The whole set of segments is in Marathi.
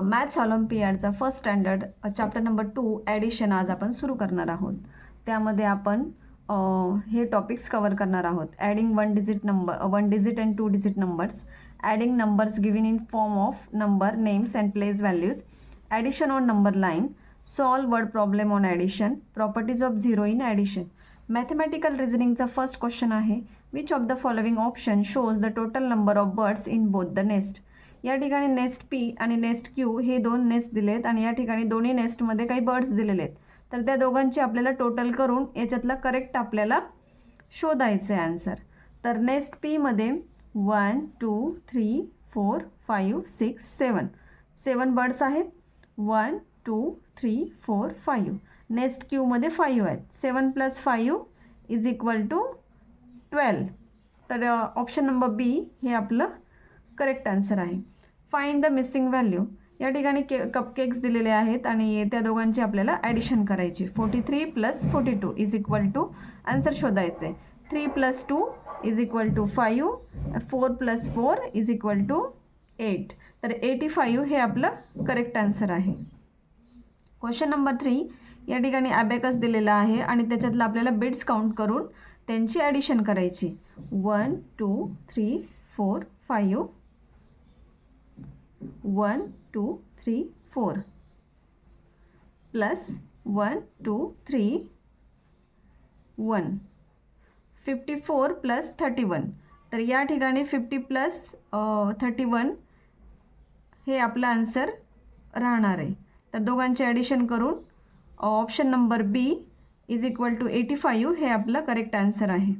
मॅथ्स ऑलिम्पियाडचा first standard chapter number 2 addition आज आपण सुरू करणार आहोत. त्यामध्ये आपण हे टॉपिक्स कवर करणार आहोत. Adding one digit and 2 digit numbers, adding numbers given in form of number names and place values, addition on number line, solve word problem on addition, properties of zero in addition. Mathematical रिझनिंगचा फर्स्ट क्वेश्चन आहे, which of the following option shows the total number of birds in both the nest. या ठिकाणी नेस्ट पी आणि नेस्ट क्यू हे दोन नेस्ट दिलेत आणि या ठिकाणी दोन्ही नेस्टमध्ये काही बर्ड्स दिलेले आहेत. तर त्या दोघांची आपल्याला टोटल करून याच्यातला करेक्ट आपल्याला शोधायचं आहे आन्सर. तर नेस्ट पीमध्ये 1 2 3 4 5 6 7 बर्ड्स आहेत. 1 2 3 4 5. नेक्स्ट क्यूमध्ये 5 आहेत. 7 + 5 = 12. तर ऑप्शन नंबर बी हे आपलं करेक्ट आन्सर आहे. Find the missing value. या ठिकाणी कपकेक्स दिलेले आहेत आणि त्या दोघांची आपल्याला ॲडिशन करायची. 43 + 42 आन्सर शोधायचे. 3 + 2 = 5. 4 + 4 = 8. तर 85 हे आपलं करेक्ट आन्सर आहे. Question number 3. या ठिकाणी ॲबॅकस दिलेला आहे आणि त्याच्यातलं आपल्याला बिट्स काउंट करून त्यांची ॲडिशन करायची. 1 2 3 4 5 1 2 3 4 प्लस 1 2 3 1 54 + 31. तर या ठिकाणी 50 + 31 हे आपलं आन्सर राहणार आहे. तर दोघांचे ॲडिशन करून ऑप्शन नंबर बी = 85 हे आपलं करेक्ट आन्सर आहे.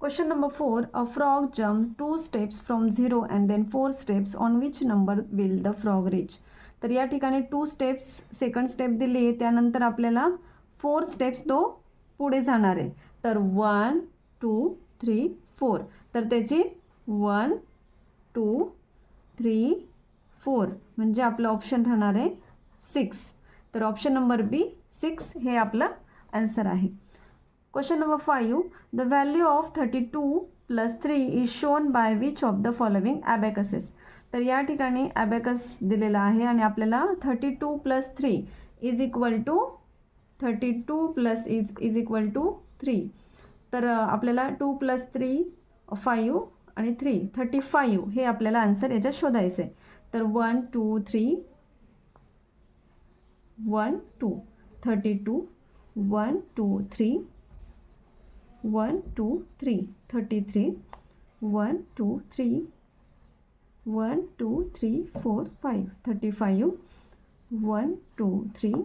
Question number 4. A frog jumped 2 steps from 0 and then 4 steps. On which number will the frog reach? तर या ठिकाणी 2 स्टेप्स सेकंड स्टेप दिली आहे, त्यानंतर आपल्याला 4 स्टेप्स तो पुढे जाणार आहे. तर 1 2 3 4. तर त्याची 1 2 3 4 म्हणजे आपलं ऑप्शन राहणार आहे 6. तर ऑप्शन नंबर बी 6 हे आपलं आन्सर आहे. Question number 5. The value of 32 + 3 is shown by which of the following abacuses? तर या ठिकाणी ॲबॅकस दिलेला आहे आणि आपल्याला 32 + 3 = 3. तर आपल्याला 2 + 3 5 आणि 3 35 हे आपल्याला आन्सर याच्यात शोधायचं आहे. तर 1 2 3 1 2 32 1 2 3 1 2 3 33 1 2 3 1 2 3 4 5 35 1 2 3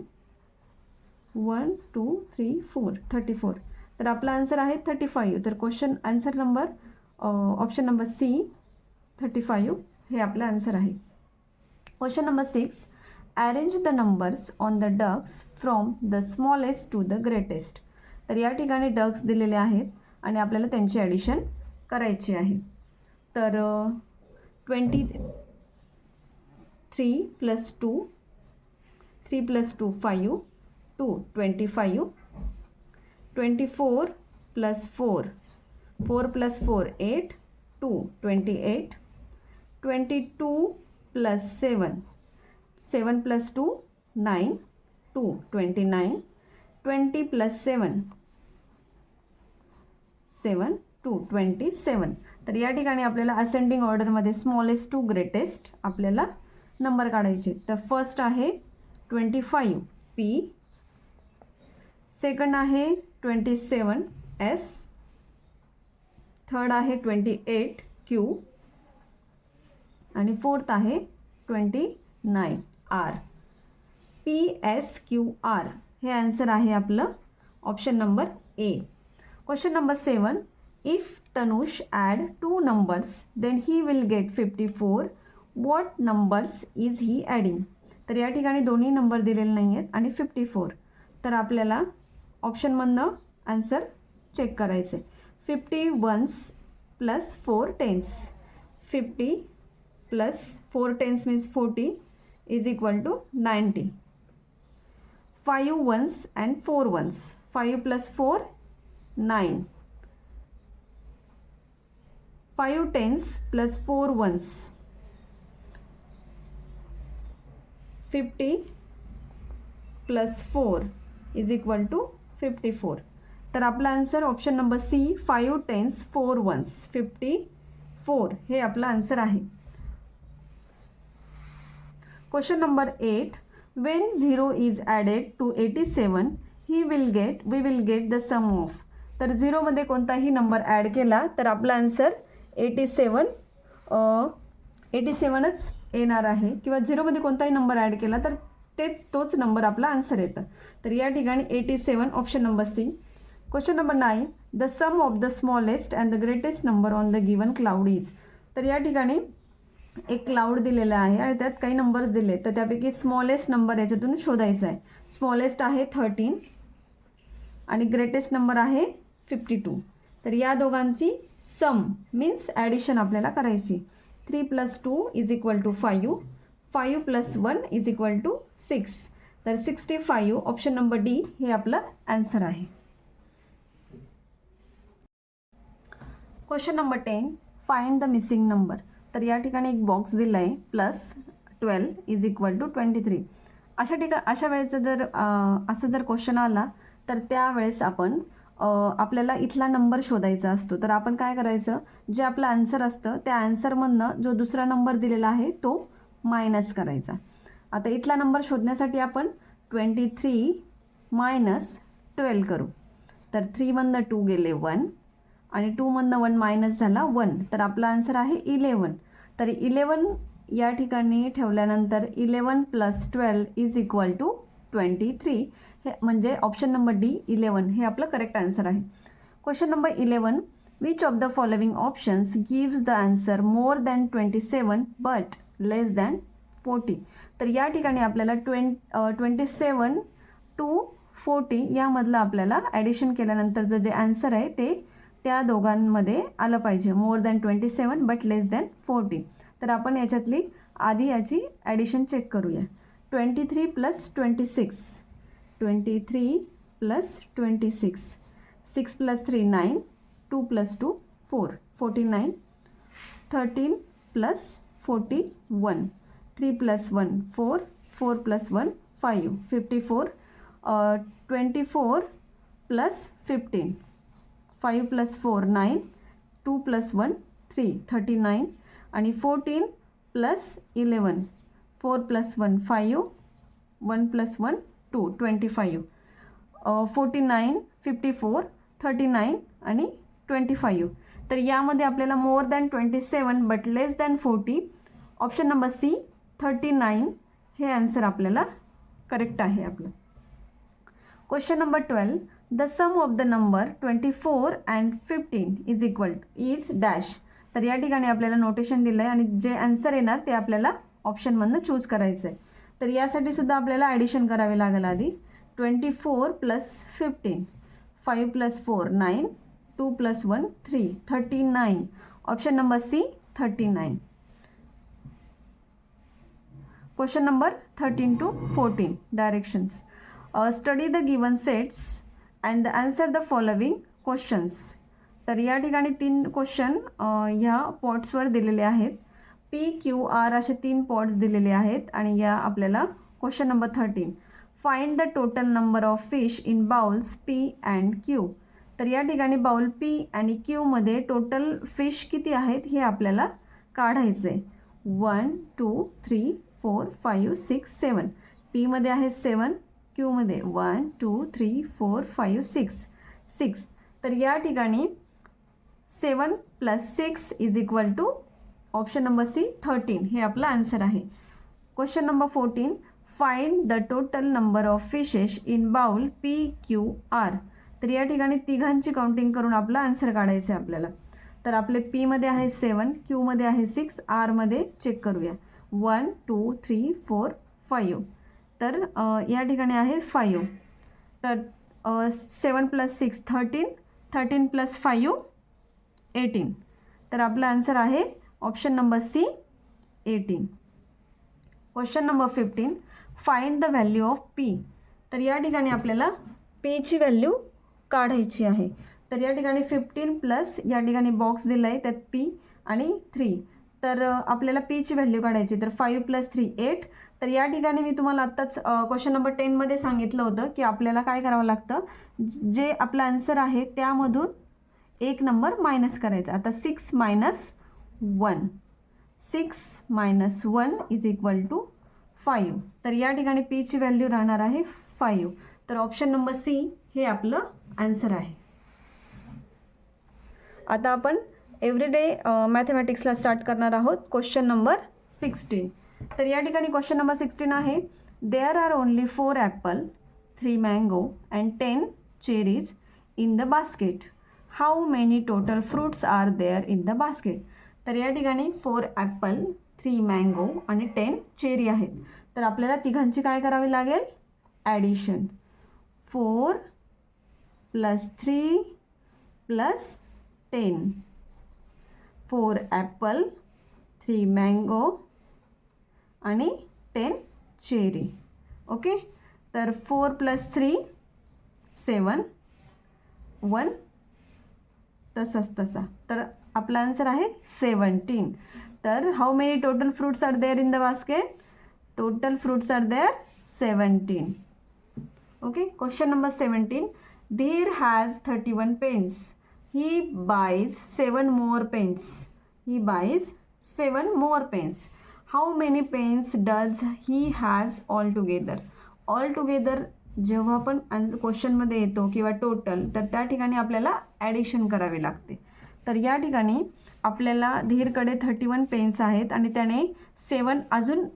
1 2 3 4 34. तर आपला आन्सर आहे 35. तर question answer number option number C 35 हे आपलं आन्सर आहे. Question number 6. Arrange the numbers on the ducks from the smallest to the greatest. तर या ठिकाणी डक्स दिलेले आहेत आणि आपल्याला त्यांची ॲडिशन करायची आहे. तर 23 + 2 3 + 2 5 2 25 24 + 4 4 + 4 8 2 28 22 + 7 7 + 2 9 2 29 20 + 7 7 2 27. तर या ठिकाणी आपल्याला असेंडिंग ऑर्डरमध्ये स्मॉलेस्ट टू ग्रेटेस्ट आपल्याला नंबर काढायचे. तर फर्स्ट आहे 25 पी, सेकंड आहे 27 एस, थर्ड आहे 28 क्यू आणि फोर्थ आहे 29 आर. PSQR हे आन्सर आहे आपलं option number A. Question number 7. If Tanush add 2 numbers then he will get 54. What numbers is he adding. तर या ठिकाणी दोन्ही नंबर दिलेले नाही आहेत आणि 54. तर आपल्याला ऑप्शनमधनं आन्सर चेक करायचं आहे. 50 ones + 4 tens. 50 + 4 tens means 40 = 90. 5 ones and 4 ones. 5 + 4 9. 5 tens + 4 ones 50 + 4 = 54. तर आपला answer option number C 5 10s 4 1s 54 हे आपला आन्सर आहे. Question number 8. When 0 is added to 87 we will get the sum of. तर 0 मध्ये कोणताही नंबर ॲड केला तर आपला आन्सर 87च येणार आहे, किंवा 0 मध्ये कोणताही नंबर ॲड केला तर तोच नंबर आपला आन्सर येतं. तर या ठिकाणी 87 option number C. Question number 9. The sum of the smallest and the greatest number on the given cloud is. तर या ठिकाणी एक क्लाउड दिलेला आहे आणि त्यात काही नंबर्स दिले, तर त्यापैकी स्मॉलेस्ट नंबर याच्यातून शोधायचा आहे. स्मॉलेस्ट आहे 13 आणि ग्रेटेस्ट नंबर आहे 52. तर या दोघांची सम मीन्स ॲडिशन आपल्याला करायची. 3 + 2 = 5. 5 + 1 = 6. तर 65 ऑप्शन नंबर डी हे आपलं आन्सर आहे. Question number 10. Find the missing number. तर या ठिकाणी एक बॉक्स दिला आहे +12 = 23. अशा वेळेचं जर क्वेश्चन आला तर त्यावेळेस आपल्याला इथला नंबर शोधायचा असतो. तर आपण काय करायचं, जे आपलं आन्सर असतं त्या आन्सरमधनं जो दुसरा नंबर दिलेला आहे तो मायनस करायचा. आता इथला नंबर शोधण्यासाठी आपण 23 - 12 करू. तर 3 मधनं 2 गेले 1 आणि 2 मधनं 1 मायनस झाला 1. तर आपला आन्सर आहे 11. तर 11 या ठिकाणी ठेवल्यानंतर 11 + 12 = 23 हे म्हणजे ऑप्शन नंबर डी 11 हे आपलं करेक्ट आन्सर आहे. Question number 11. Which of the following options gives the answer more than 27 but less than 40. तर या ठिकाणी आपल्याला 27 to 40 यामधलं आपल्याला ॲडिशन केल्यानंतरचं जे आन्सर आहे ते त्या दोघांमध्ये आलं पाहिजे. मोर दॅन 27 बट लेस दॅन 40. तर आपण याच्यातली आधी याची ॲडिशन चेक करूया. 23 + 26 23 + 26 6 + 3 9 2 + 2 4 49 13 + 41 3 + 1 4 4 + 1 5 54 24 + 15 5 + 4 9 2 + 1 3 39 आणि 14 + 11 4 + 1 5 1 + 1 2 25 49 54 39 आणि 25. तर यामध्ये आपल्याला more than 27 but less than 40 option number C 39 हे आन्सर आपल्याला करेक्ट आहे आपलं. Question number 12. The sum of the number 24 and 15 is dash. तर या ठिकाणी आपल्याला नोटेशन दिलं आहे आणि जे आन्सर येणार ते आपल्याला ऑप्शनमधनं चूज करायचं आहे. तर यासाठी सुद्धा आपल्याला ॲडिशन करावे लागेल. आधी 24 + 15 5 + 4 9 2 + 1 3 39 option number C 39. Question number 13 to 14 directions. Study the given sets and answer the following questions. तर या ठिकाणी 3 क्वेश्चन ह्या पॉट्सवर दिलेले आहेत. PQR असे 3 पॉट्स दिलेले आहेत आणि या आपल्याला question number 13. Find the total number of fish in bowls P and Q. तर या ठिकाणी बाउल P आणि Q मध्ये टोटल फिश किती आहेत हे आपल्याला काढायचे. 1 2 3 4 5 6 7. P मध्ये आहे 7, Q मध्ये 1 2 3 4 5 6. तर या ठिकाणी 7 + 6 = ऑप्शन नंबर सी 13 हे आपलं आन्सर आहे. Question number 14. Find the total number of fishes in bowl PQR. तर या ठिकाणी तिघांची काउंटिंग करून आपला आन्सर काढायचं आहे आपल्याला. तर आपले P मध्ये आहे 7, Q मध्ये आहे 6, R मध्ये चेक करूया 1 2 3 4 5. तर या ठिकाणी आहे 5. तर 7 + 6 13 13 + 5 18. तर आपला आन्सर आहे option number C 18. Question number 15. Find the value of P. तर या ठिकाणी आपल्याला Pची व्हॅल्यू काढायची आहे. तर या ठिकाणी 15 प्लस या ठिकाणी बॉक्स दिला आहे त्यात P आणि 3. तर आपल्याला पीची व्हॅल्यू काढायची. तर 5 + 3 8. तर या ठिकाणी मी तुम्हाला आत्ताच क्वेश्चन नंबर 10मध्ये सांगितलं होतं की आपल्याला काय करावं लागतं, जे आपला आन्सर आहे त्यामधून एक नंबर मायनस करायचा. आता 6 - 1, 6 - 1 = 5. तर या ठिकाणी पीची व्हॅल्यू राहणार आहे 5. तर ऑप्शन नंबर सी हे आपलं आन्सर आहे. आता आपण एव्हरीडे मॅथमॅटिक्सला स्टार्ट करणार आहोत. Question number 16. तर या ठिकाणी क्वेश्चन नंबर 16 आहे, there are only 4 apple, 3 mango and 10 cherries in the basket. How many total fruits are there in the basket. तर या ठिकाणी 4 ॲपल, 3 मँगो आणि 10 चेरी आहेत. तर आपल्याला तिघांची काय करावी लागेल, ॲडिशन. 4 + 3 + 10. 4 ॲपल, 3 मँगो आणि 10 चेरी. ओके. तर 4 + 3 7, 1 तसा. तर आपला आन्सर आहे 17. तर how many total fruits are there in the basket. Total fruits are there 17. Okay. Question number 17. Dheer has 31 pens. He buys 7 more pens. He buys 7 more pens. How many pens does he has altogether? Altogether जेव्हा पण क्वेश्चनमध्ये येतो किंवा टोटल, तर त्या ठिकाणी आपल्याला ॲडिशन करावी लागते. तर या ठिकाणी आपल्याला धीरकडे 31 पेन्स आहेत आणि त्याने 7 अजून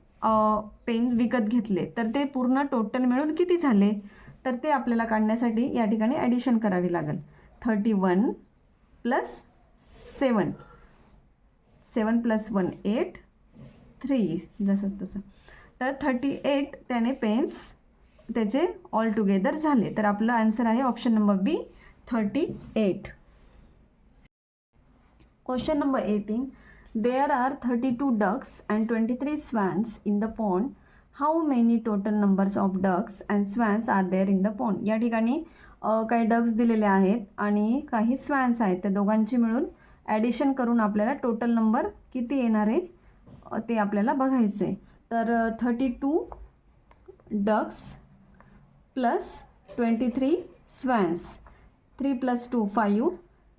पेन विकत घेतले. तर ते पूर्ण टोटल मिळून किती झाले, तर ते आपल्याला काढण्यासाठी या ठिकाणी ॲडिशन करावी लागेल. 31 + 7, 7 + 1 8, 3 जसंच तसं. तर 38 त्याने पेन्स त्याचे ऑल टुगेदर झाले. तर आपलं आन्सर आहे option number B 38. Question number 18. There are 32 ducks and 23 swans in the pond. How many total numbers of ducks and swans are there in the pond. या ठिकाणी काही डक्स दिलेले आहेत आणि काही स्वॅन्स आहेत. त्या दोघांची मिळून ॲडिशन करून आपल्याला टोटल नंबर किती येणार आहे ते आपल्याला बघायचं आहे. तर 32 ducks plus 23 swans. 3 + 2 5,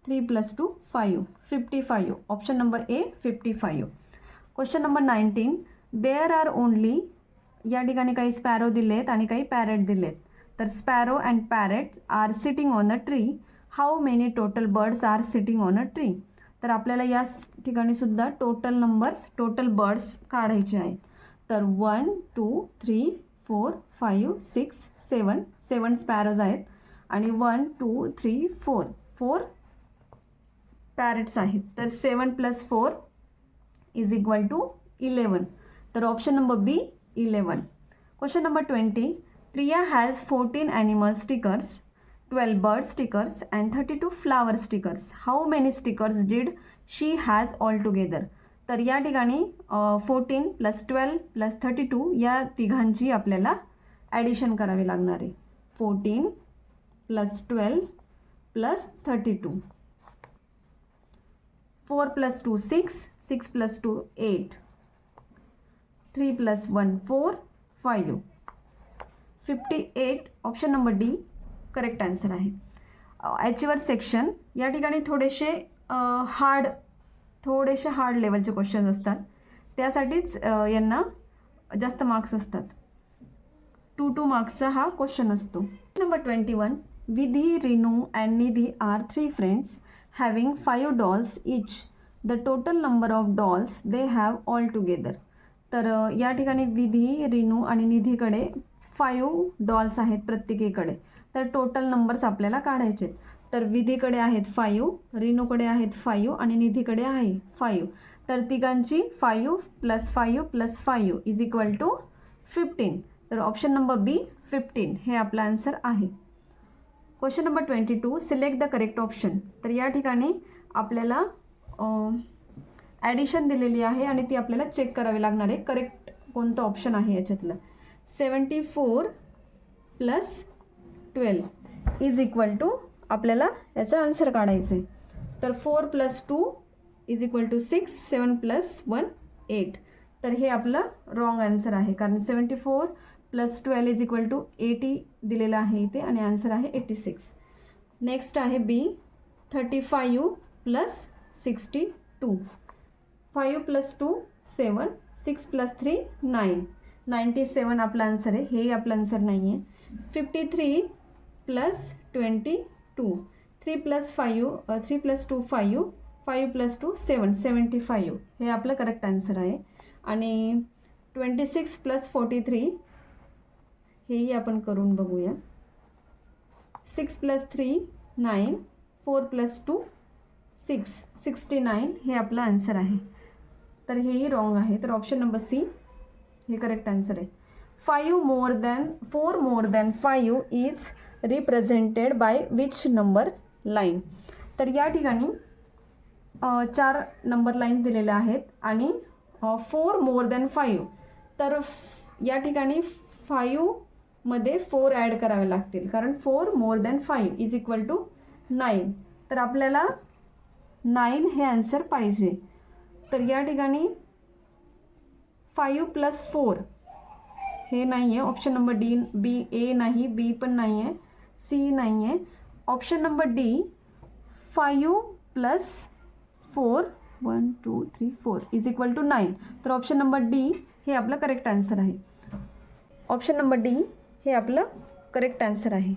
3 + 2 5, 55. Option number A 55. Question number 19. There are only. या ठिकाणी काही स्पॅरो दिले आहेत आणि काही पॅरेट दिले आहेत. तर sparrow and parrots are sitting on a tree. How many total birds are sitting on a tree. तर आपल्याला या ठिकाणी सुद्धा टोटल नंबर्स, टोटल बर्ड्स काढायचे आहेत. तर 1 2 3 4 5 6 7, 7 स्पॅरोज आहेत आणि 1 2 3 4, 4 पॅरेट्स आहेत. तर 7 + 4 = 11. तर option number B 11. Question number 20. Priya has 14 animal stickers, 12 bird stickers and 32 flower stickers. How many stickers did she has altogether? तर या ठिकाणी 14 + 12 + 32 या तिघांची आपल्याला ॲडिशन करावी लागणार आहे. 14 + 12 + 32. 4 + 2 6, 6 + 2 8, 3 + 1 4, 5. 58. Option number D correct answer आहे. Achiever section. या ठिकाणी थोडेसे हार्ड लेवलचे क्वेश्चन असतात, त्यासाठीच यांना जास्त मार्क्स असतात. 2 मार्क्सचा हा क्वेश्चन असतो. Number 21. Vidhi, Rinu and Nidhi are 3 friends having 5 dolls each. The total number of dolls they have all together. तर या ठिकाणी विधी, रिनू आणि निधीकडे 5 डॉल्स आहेत प्रत्येकीकडे. तर टोटल नंबर्स आपल्याला काढायचे. तर विधीकडे आहेत 5, रिनूकडे आहेत 5 आणि निधीकडे आहे 5. तर तिघांची 5 + 5 + 5 = 15. तर ऑप्शन नंबर बी 15 हे आपलं आन्सर आहे. Question number 22. Select the correct option. तर या ठिकाणी आपल्याला ॲडिशन दिलेली आहे आणि ती आपल्याला चेक करावी लागणार आहे करेक्ट कोणतं ऑप्शन आहे याच्यातलं. 74 + 12 = आपल्याला याचा आन्सर काढायचं आहे. तर 4 + 2 इज इक्वल टू 6, 7 + 1 8. तर हे आपलं रॉंग आन्सर आहे, कारण 74 + 12 इज इक्वल टू 80 दिलेलं आहे इथे आणि आन्सर आहे 86. नेक्स्ट आहे बी, 35 + 62. 5 + 2 7, 6 + 3 9. 97 आपला आन्सर आहे, हे आपलं आन्सर नाही आहे. 53 + 22. 3 + 2 5, 5 + 2 7, 75 हे आपलं करेक्ट आन्सर आहे. आणि 26 + 43 हेही आपण करून बघूया. 6 + 3 9, 4 + 2 6, 69 हे आपलं आन्सर आहे. तर हेही रॉंग आहे, तर ऑप्शन नंबर सी हे करेक्ट आन्सर आहे. 4 more than 5 is represented by which number line. तर या ठिकाणी 4 नंबर लाईन दिलेल्या आहेत आणि 4 more than 5, तर या ठिकाणी 5मध्ये 4 ॲड करावे लागतील, कारण 4 more than 5 is equal to 9. तर आपल्याला 9 हे आन्सर पाहिजे. तर या ठिकाणी 5 + 4 हे नाही आहे. Option number D, B, A नाही, बी पण नाही आहे, सी नाही आहे. Option number D 5 + 4 1 2 3 4 is equal to 9. तर ऑप्शन नंबर डी हे आपलं करेक्ट आन्सर आहे. ऑप्शन नंबर डी हे आपलं करेक्ट आन्सर आहे.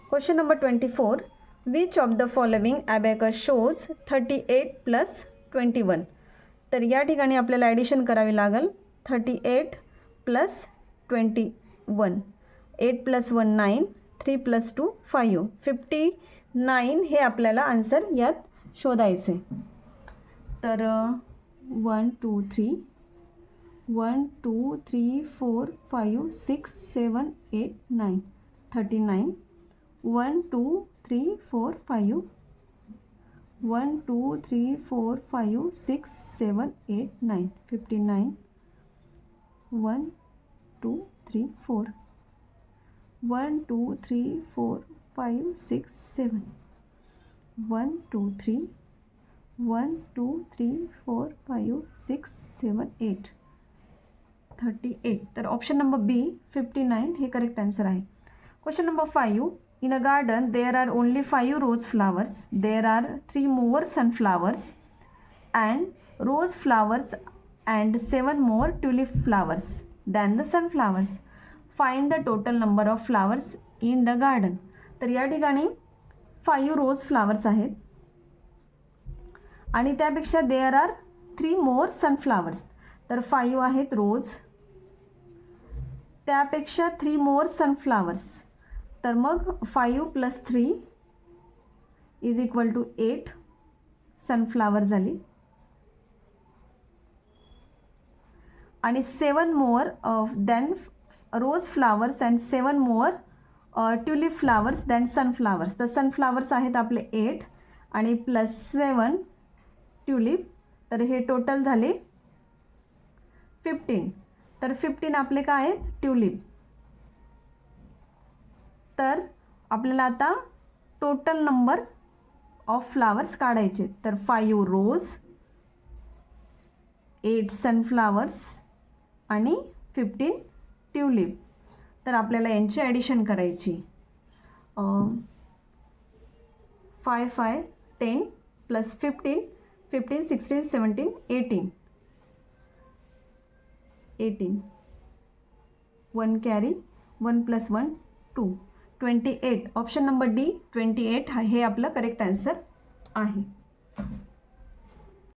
Question number 24, which of the following abacus shows 38 + 21. तर या ठिकाणी आपल्याला ॲडिशन करावी लागेल. 38 + 21, 8 + 1 9, 3 + 2 5, 59 हे आपल्याला आन्सर यात शोधायचे. तर 1 2 3 1 2 3 4 5 6 7 8 9 39. 1 2 3 4 5 1 2 3 4 5 6 7 8 9 59. 1 2 3 4 1 2 3 4 5 6 7 1 2 3 1 2 3 4 5 6 7 8 38. तर ऑप्शन नंबर बी 59 हे करेक्ट आन्सर आहे. Question number 5, in a garden there are only 5 rose flowers, there are 3 more sunflowers and rose flowers and 7 more tulip flowers than the sunflowers. Find the total number of flowers in the garden. तर या ठिकाणी 5 रोज फ्लावर्स आहेत आणि त्यापेक्षा देअर आर 3 मोर सनफ्लावर्स. तर 5 आहेत रोज, त्यापेक्षा 3 मोर सनफ्लावर्स. तर मग 5 + 3 इज इक्वल टू 8 सनफ्लावर झाली आणि 7 more than rose flowers and 7 more tulip flowers than sunflowers. तर सनफ्लावर्स आहेत आपले 8 आणि +7 ट्युलिप, तर हे टोटल झाले 15. तर 15 आपले काय आहेत, ट्युलिप. तर आपल्याला आता टोटल नंबर ऑफ फ्लावर्स काढायचे. तर 5 रोज, 8 सनफ्लावर्स आणि 15 ट्युलिप. तर आपल्याला यांची ॲडिशन करायची. 5 5 10 + 15 15 16 17 18 18. 1 कॅरी, 1 + 1 2 28. ऑप्शन नंबर डी 28 हे आपलं करेक्ट आन्सर आहे.